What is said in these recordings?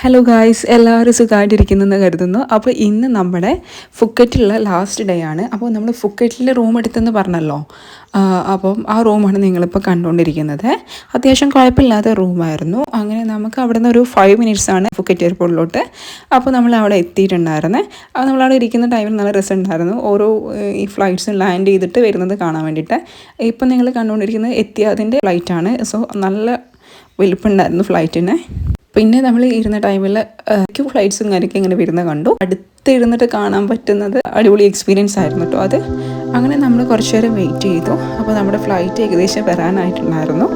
Hello guys, എല്ലാവരും സുഖമായിട്ടിരിക്കുന്നെന്ന് കരുതുന്നു. അപ്പോൾ ഇന്ന് നമ്മുടെ ഫുക്കറ്റിലുള്ള ലാസ്റ്റ് ഡേ ആണ്. അപ്പോൾ നമ്മൾ ഫുക്കറ്റിൽ റൂം എടുത്തെന്ന് പറഞ്ഞല്ലോ. അപ്പം ആ റൂമാണ് നിങ്ങളിപ്പോൾ കണ്ടുകൊണ്ടിരിക്കുന്നത്. അത്യാവശ്യം കുഴപ്പമില്ലാത്ത റൂമായിരുന്നു. അങ്ങനെ നമുക്ക് അവിടെ നിന്ന് ഒരു 5 മിനിറ്റ്സാണ് ഫുക്കറ്റ് എയർപോർട്ടിലോട്ട്. അപ്പോൾ നമ്മൾ അവിടെ എത്തിയിട്ടുണ്ടായിരുന്നത്. അപ്പോൾ നമ്മളവിടെ ഇരിക്കുന്ന ടൈമിൽ നല്ല രസമുണ്ടായിരുന്നു. ഓരോ ഈ ഫ്ലൈറ്റ്സ് ലാൻഡ് ചെയ്തിട്ട് വരുന്നത് കാണാൻ വേണ്ടിയിട്ട്. ഇപ്പം നിങ്ങൾ കണ്ടുകൊണ്ടിരിക്കുന്നത് എത്തിയാദിൻ്റെ ഫ്ലൈറ്റാണ്. സോ നല്ല വലിപ്പമുണ്ടായിരുന്നു ഫ്ലൈറ്റിന്. പിന്നെ നമ്മൾ ഇരുന്ന ടൈമിൽ ഫ്ലൈറ്റ്സും കാര്യമൊക്കെ ഇങ്ങനെ വരുന്ന കണ്ടു. അടുത്തിരുന്നിട്ട് കാണാൻ പറ്റുന്നത് അടിപൊളി എക്സ്പീരിയൻസ് ആയിരുന്നു കേട്ടോ അത്. അങ്ങനെ നമ്മൾ കുറച്ച് നേരം വെയിറ്റ് ചെയ്തു. അപ്പോൾ നമ്മുടെ ഫ്ലൈറ്റ് ഏകദേശം വരാനായിട്ടുണ്ടായിരുന്നു.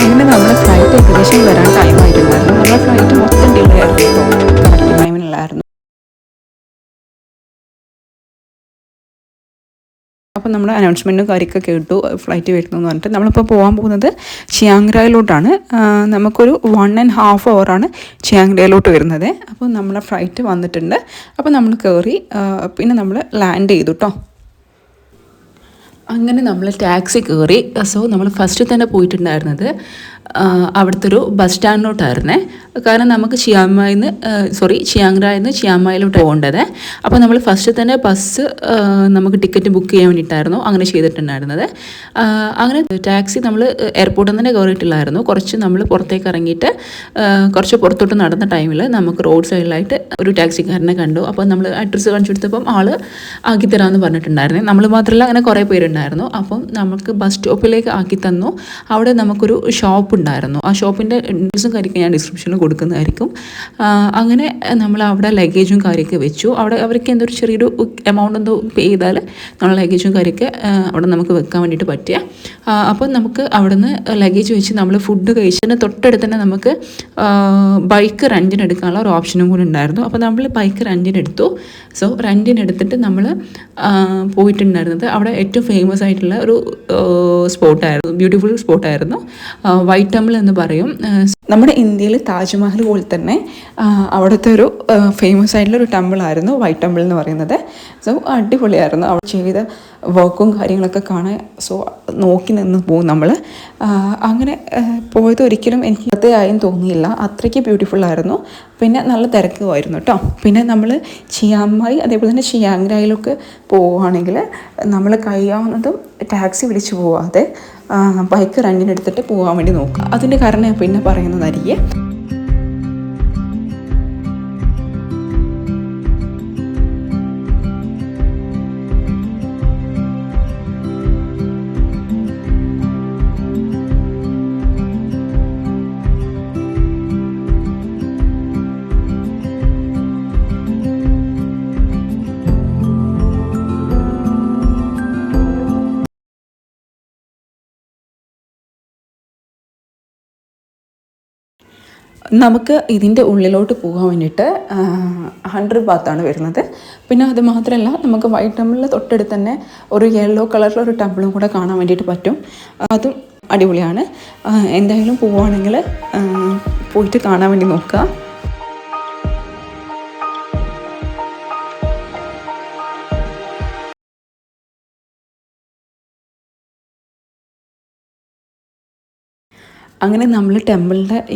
അങ്ങനെ നമ്മുടെ ഫ്ലൈറ്റ് ഏകദേശം വരാൻ ടൈമായിട്ടുണ്ടായിരുന്നു. നമ്മുടെ ഫ്ലൈറ്റ് മൊത്തം ഡിലേ ആയിരുന്നു കേട്ടോ, കറക്റ്റ് ടൈമിനുള്ളായിരുന്നു. അപ്പോൾ നമ്മുടെ അനൗൺസ്മെൻറ്റും കാര്യമൊക്കെ കേട്ടു, ഫ്ലൈറ്റ് വരുന്നു എന്ന് പറഞ്ഞിട്ട്. നമ്മളിപ്പോൾ പോകാൻ പോകുന്നത് ചിയാങ് നമുക്കൊരു 1.5 hour ചിയാങ് വരുന്നത്. അപ്പോൾ നമ്മുടെ ഫ്ലൈറ്റ് വന്നിട്ടുണ്ട്. അപ്പോൾ നമ്മൾ കയറി, പിന്നെ നമ്മൾ ലാൻഡ് ചെയ്തു കേട്ടോ. അങ്ങനെ നമ്മൾ ടാക്സി കയറി. സോ നമ്മൾ ഫസ്റ്റ് തന്നെ പോയിട്ടുണ്ടായിരുന്നത് അവിടുത്തെ ഒരു ബസ് സ്റ്റാൻഡിലോട്ടായിരുന്നേ. കാരണം നമുക്ക് ചിയാങ്രായിന്ന് ചിയാങ്മായിലോട്ട് പോകേണ്ടത്. അപ്പോൾ നമ്മൾ ഫസ്റ്റ് തന്നെ ബസ് നമുക്ക് ടിക്കറ്റ് ബുക്ക് ചെയ്യാൻ വേണ്ടിയിട്ടായിരുന്നു അങ്ങനെ ചെയ്തിട്ടുണ്ടായിരുന്നത്. അങ്ങനെ ടാക്സി നമ്മൾ എയർപോർട്ടിൽ നിന്ന് തന്നെ കയറിയിട്ടില്ലായിരുന്നു. കുറച്ച് നമ്മൾ പുറത്തേക്ക് ഇറങ്ങിയിട്ട് കുറച്ച് പുറത്തോട്ട് നടന്ന ടൈമിൽ നമുക്ക് റോഡ് സൈഡിലായിട്ട് ഒരു ടാക്സിക്കാരനെ കണ്ടു. അപ്പോൾ നമ്മൾ അഡ്രസ്സ് കാണിച്ചു കൊടുത്തപ്പം ആൾ ആക്കിത്തരാമെന്ന് പറഞ്ഞിട്ടുണ്ടായിരുന്നു. നമ്മൾ മാത്രമല്ല, അങ്ങനെ കുറേ പേരുണ്ടായിരുന്നു. അപ്പം നമുക്ക് ബസ് സ്റ്റോപ്പിലേക്ക് ആക്കി തന്നു. അവിടെ നമുക്കൊരു ഷോപ്പ് ഉണ്ടായിരുന്നു. ആ ഷോപ്പിൻ്റെ ഡീറ്റെയിൽസും കാര്യമൊക്കെ ഞാൻ ഡിസ്ക്രിപ്ഷനിൽ കൊടുക്കുന്നതായിരിക്കും. അങ്ങനെ നമ്മൾ അവിടെ ലഗേജും കാര്യമൊക്കെ വെച്ചു. അവിടെ അവർക്ക് എന്തൊരു ചെറിയൊരു എമൗണ്ട് എന്തോ പേ ചെയ്താൽ നമ്മൾ ലഗേജും കാര്യമൊക്കെ അവിടെ നമുക്ക് വെക്കാൻ വേണ്ടിയിട്ട് പറ്റിയ. അപ്പോൾ നമുക്ക് അവിടെ നിന്ന് ലഗേജ് വെച്ച് നമ്മൾ ഫുഡ് കഴിച്ചതിന് തൊട്ടടുത്ത് തന്നെ നമുക്ക് ബൈക്ക് റെൻറ്റിന് എടുക്കാനുള്ള ഒരു ഓപ്ഷനും കൂടി ഉണ്ടായിരുന്നു. അപ്പോൾ നമ്മൾ ബൈക്ക് റെൻറ്റിന് എടുത്തു. സോ റെൻറ്റിന് എടുത്തിട്ട് നമ്മൾ പോയിട്ടുണ്ടായിരുന്നത് അവിടെ ഏറ്റവും ഫേമസ് ആയിട്ടുള്ള ഒരു സ്പോട്ടായിരുന്നു, ബ്യൂട്ടിഫുൾ സ്പോട്ടായിരുന്നു. വൈറ്റ് ടെമ്പിൾ എന്ന് പറയും. നമ്മുടെ ഇന്ത്യയിൽ താജ്മഹൽ പോലെ തന്നെ അവിടുത്തെ ഒരു ഫേമസ് ആയിട്ടുള്ള ഒരു ടെമ്പിളായിരുന്നു വൈറ്റ് ടെമ്പിൾ എന്ന് പറയുന്നത്. സോ അടിപൊളിയായിരുന്നു അവിടെ ചെയ്ത വർക്കും കാര്യങ്ങളൊക്കെ കാണാൻ. സോ നോക്കി നിന്ന് പോകും നമ്മൾ. അങ്ങനെ പോയത് ഒരിക്കലും എനിക്ക് വെറുതെയായും തോന്നിയില്ല, അത്രയ്ക്ക് ബ്യൂട്ടിഫുള്ളായിരുന്നു. പിന്നെ നല്ല തിരക്കുമായിരുന്നു കേട്ടോ. പിന്നെ നമ്മൾ ചിയാങ്മായ് അതേപോലെ തന്നെ ചിയാങ്രായിലൊക്കെ പോവുകയാണെങ്കിൽ നമ്മൾ കഴിയാവുന്നതും ടാക്സി വിളിച്ച് പോവാതെ ബൈക്ക് റെൻറ്റിനെടുത്തിട്ട് പോകാൻ വേണ്ടി നോക്കുക. അതിൻ്റെ കാരണം ഞാൻ പിന്നെ പറയുന്നതായിരിക്കും. നമുക്ക് ഇതിൻ്റെ ഉള്ളിലോട്ട് പോകാൻ വേണ്ടിയിട്ട് 100 ബാത്താണ് വരുന്നത്. പിന്നെ അത് മാത്രമല്ല, നമുക്ക് വൈറ്റ് ടെമ്പിളിൽ തൊട്ടടുത്ത് തന്നെ ഒരു യെല്ലോ കളറിലൊരു ടെമ്പിളും കൂടെ കാണാൻ വേണ്ടിയിട്ട് പറ്റും. അതും അടിപൊളിയാണ്. എന്തായാലും പോവുകയാണെങ്കിൽ പോയിട്ട് കാണാൻ വേണ്ടി നോക്കുക. അങ്ങനെ നമ്മൾ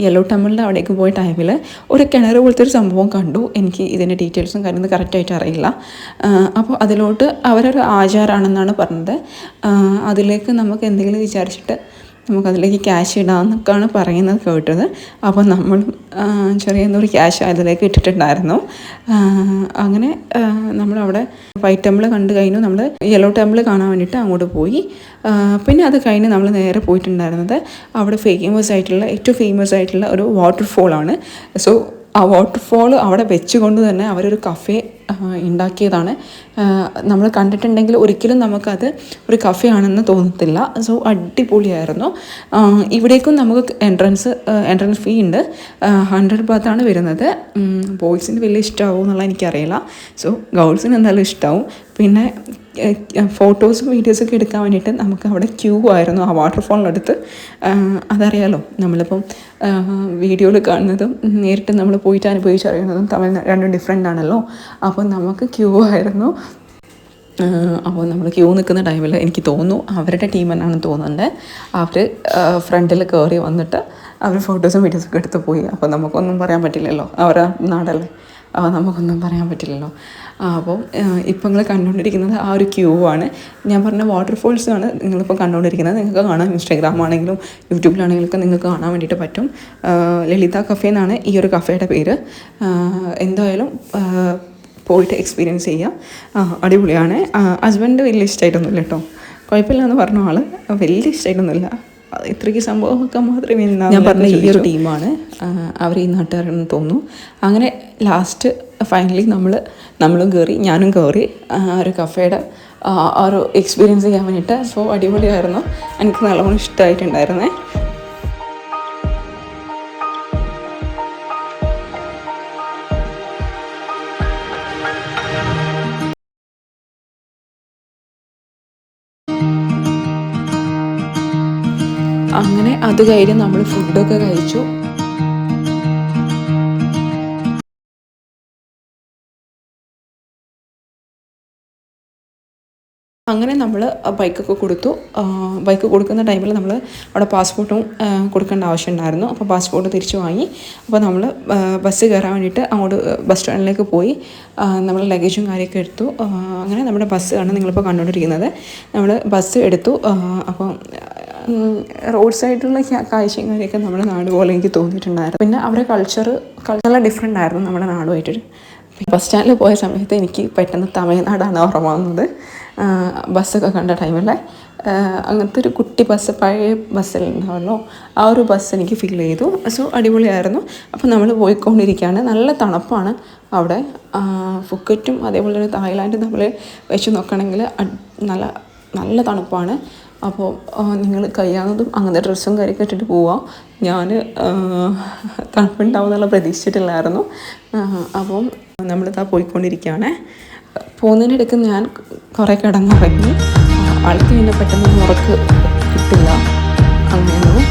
യെല്ലോ ടെമ്പിളിൻ്റെ അവിടേക്ക് പോയ ടൈമിൽ ഒരു കിണർ പോലത്തെ ഒരു സംഭവം കണ്ടു. എനിക്ക് ഇതിൻ്റെ ഡീറ്റെയിൽസും കാര്യങ്ങളും കറക്റ്റായിട്ട് അറിയില്ല. അപ്പോൾ അതിലോട്ട് അവരൊരു ആചാരമാണെന്നാണ് പറഞ്ഞത്. അതിലേക്ക് നമുക്ക് എന്തെങ്കിലും വിചാരിച്ചിട്ട് നമുക്കതിലേക്ക് ക്യാഷ് ഇടാമെന്നൊക്കെയാണ് പറയുന്നത് കേട്ടത്. അപ്പോൾ നമ്മൾ ചെറിയൊരു ക്യാഷ് അതിലേക്ക് ഇട്ടിട്ടുണ്ടായിരുന്നു. അങ്ങനെ നമ്മളവിടെ വൈറ്റ് ടെമ്പിൾ കണ്ടു കഴിഞ്ഞു. നമ്മൾ യെല്ലോ ടെമ്പിൾ കാണാൻ വേണ്ടിയിട്ട് അങ്ങോട്ട് പോയി. പിന്നെ അത് കഴിഞ്ഞ് നമ്മൾ നേരെ പോയിട്ടുണ്ടായിരുന്നത് അവിടെ ഏറ്റവും ഫേമസ് ആയിട്ടുള്ള ഒരു വാട്ടർഫോളാണ്. സോ ആ വാട്ടർഫോൾ അവിടെ വെച്ചുകൊണ്ട് തന്നെ അവരൊരു കഫേ ഉണ്ടാക്കിയതാണ്. നമ്മൾ കണ്ടിട്ടുണ്ടെങ്കിൽ ഒരിക്കലും നമുക്കത് ഒരു കഫേ ആണെന്ന് തോന്നത്തില്ല. സോ അടിപൊളിയായിരുന്നു. ഇവിടേക്കും നമുക്ക് എൻട്രൻസ് ഫീ ഉണ്ട്. 100 ബാത്താണ് വരുന്നത്. ബോയ്സിന് വലിയ ഇഷ്ടമാവും എന്നുള്ള എനിക്കറിയില്ല. സോ ഗേൾസിന് എന്തായാലും ഇഷ്ടമാവും. പിന്നെ ഫോട്ടോസും വീഡിയോസൊക്കെ എടുക്കാൻ വേണ്ടിയിട്ട് നമുക്ക് അവിടെ ക്യൂ ആയിരുന്നു ആ വാട്ടർഫോളിനടുത്ത്. അതറിയാലോ, നമ്മളിപ്പം വീഡിയോയിൽ കാണുന്നതും നേരിട്ട് നമ്മൾ പോയിട്ട് അനുഭവിച്ചറിയുന്നതും തമ്മിൽ രണ്ടും ഡിഫറെൻ്റ് ആണല്ലോ. അപ്പോൾ നമുക്ക് ക്യൂ ആയിരുന്നു. അപ്പോൾ നമ്മൾ ക്യൂ നിൽക്കുന്ന ടൈമിൽ എനിക്ക് തോന്നുന്നു അവരുടെ ടീം തന്നെയാണെന്ന് തോന്നുന്നുണ്ട്. അവർ ഫ്രണ്ടിൽ കയറി വന്നിട്ട് അവർ ഫോട്ടോസും വീഡിയോസൊക്കെ എടുത്ത് പോയി. അപ്പോൾ നമുക്കൊന്നും പറയാൻ പറ്റില്ലല്ലോ, അവരുടെ നാടല്ലേ, നമുക്കൊന്നും പറയാൻ പറ്റില്ലല്ലോ. അപ്പോൾ ഇപ്പം നിങ്ങൾ കണ്ടുകൊണ്ടിരിക്കുന്നത് ആ ഒരു ക്യൂ ആണ്. ഞാൻ പറഞ്ഞ വാട്ടർഫോൾസാണ് നിങ്ങളിപ്പോൾ കണ്ടുകൊണ്ടിരിക്കുന്നത്. നിങ്ങൾക്ക് കാണാം, ഇൻസ്റ്റാഗ്രാം ആണെങ്കിലും യൂട്യൂബിലാണെങ്കിലൊക്കെ നിങ്ങൾക്ക് കാണാൻ വേണ്ടിയിട്ട് പറ്റും. ലളിത കഫേ എന്നാണ് ഈ ഒരു കഫേയുടെ പേര്. എന്തായാലും പോയിട്ട് എക്സ്പീരിയൻസ് ചെയ്യാം. അടിപൊളിയാണ്. ഹസ്ബൻഡ് വലിയ ഇഷ്ടമായിട്ടൊന്നുമില്ല കേട്ടോ, കുഴപ്പമില്ല എന്ന് പറഞ്ഞ ആൾ വലിയ ഇഷ്ടമായിട്ടൊന്നുമില്ല. ഇത്രയ്ക്ക് സംഭവമൊക്കെ മാത്രമേ ഞാൻ പറഞ്ഞ ഈ ഒരു ടീമാണ്. അവർ ഈ നാട്ടുകാരെന്ന് തോന്നുന്നു. അങ്ങനെ ലാസ്റ്റ് ഫൈനലി നമ്മളും കയറി, ഞാനും കയറി ഒരു കഫേയുടെ ഒരു എക്സ്പീരിയൻസ് ചെയ്യാൻ വേണ്ടിയിട്ട്. സോ അടിപൊളിയായിരുന്നു, എനിക്ക് നല്ലോണം ഇഷ്ടമായിട്ടുണ്ടായിരുന്നേ. അങ്ങനെ അത് കഴിഞ്ഞ് നമ്മൾ ഫുഡൊക്കെ കഴിച്ചു. അങ്ങനെ നമ്മൾ ബൈക്കൊക്കെ കൊടുത്തു. ബൈക്ക് കൊടുക്കുന്ന ടൈമിൽ നമ്മൾ അവിടെ പാസ്പോർട്ടും കൊടുക്കേണ്ട ആവശ്യമുണ്ടായിരുന്നു. അപ്പോൾ പാസ്പോർട്ട് തിരിച്ചു വാങ്ങി. അപ്പോൾ നമ്മൾ ബസ് കയറാൻ വേണ്ടിയിട്ട് അങ്ങോട്ട് ബസ് സ്റ്റാൻഡിലേക്ക് പോയി. നമ്മൾ ലഗേജും കാര്യമൊക്കെ എടുത്തു. അങ്ങനെ നമ്മുടെ ബസ്സാണ് നിങ്ങളിപ്പോൾ കണ്ടുകൊണ്ടിരിക്കുന്നത്. നമ്മൾ ബസ് എടുത്തു. അപ്പോൾ റോഡ് സൈഡിലുള്ള കാഴ്ചയും കാര്യമൊക്കെ നമ്മുടെ നാട് പോലെ എനിക്ക് തോന്നിയിട്ടുണ്ടായിരുന്നു. പിന്നെ അവിടെ കൾച്ചർ നല്ല ഡിഫറെൻ്റ് ആയിരുന്നു നമ്മുടെ നാടുമായിട്ട്. ബസ് സ്റ്റാൻഡിൽ പോയ സമയത്ത് എനിക്ക് പെട്ടെന്ന് തമിഴ്നാടാണ് ഓർമ്മ വന്നത്. ബസ്സൊക്കെ കണ്ട ടൈമിൽ അങ്ങനത്തെ ഒരു കുട്ടി ബസ്, പഴയ ബസ്സിലുണ്ടാവുമല്ലോ, ആ ഒരു ബസ് എനിക്ക് ഫീൽ ചെയ്തു. സോ അടിപൊളിയായിരുന്നു. അപ്പോൾ നമ്മൾ പോയിക്കൊണ്ടിരിക്കുകയാണ്. നല്ല തണുപ്പാണ് അവിടെ. ഫുക്കറ്റും അതേപോലെ തന്നെ തായ്ലാൻഡും നമ്മൾ വെച്ച് നോക്കുകയാണെങ്കിൽ നല്ല തണുപ്പാണ്. അപ്പോൾ നിങ്ങൾ കഴിയാവുന്നതും അങ്ങനത്തെ ഡ്രസ്സും കാര്യമൊക്കെ ഇട്ടിട്ട് പോവാം. ഞാൻ തണുപ്പുണ്ടാവും എന്നുള്ള പ്രതീക്ഷിച്ചിട്ടില്ലായിരുന്നു. അപ്പം നമ്മളിതാ പോയിക്കൊണ്ടിരിക്കുകയാണ്. പോകുന്നതിനിടയ്ക്ക് ഞാൻ കുറേ കിടന്നുറങ്ങി. ആൾക്ക് പിന്നെ പെട്ടെന്ന് ഉറക്ക് കിട്ടില്ല. അങ്ങനെയൊന്നും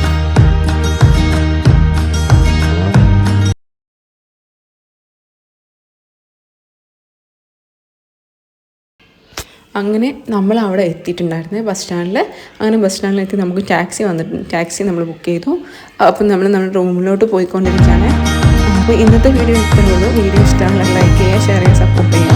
അങ്ങനെ നമ്മൾ അവിടെ എത്തിയിട്ടുണ്ടായിരുന്നേ ബസ് സ്റ്റാൻഡിൽ. അങ്ങനെ ബസ് സ്റ്റാൻഡിലെത്തി നമുക്ക് ടാക്സി നമ്മൾ ബുക്ക് ചെയ്തു. അപ്പം നമ്മൾ നമ്മുടെ റൂമിലോട്ട് പോയിക്കൊണ്ടിരിക്കുകയാണ്. അപ്പോൾ ഇന്നത്തെ വീഡിയോ ഇത്രയേ ഉള്ളൂ. വീഡിയോ ഇഷ്ടമാണെങ്കിൽ ലൈക്ക് ചെയ്യുക, ഷെയർ ചെയ്യുക, സപ്പോർട്ട് ചെയ്യുക.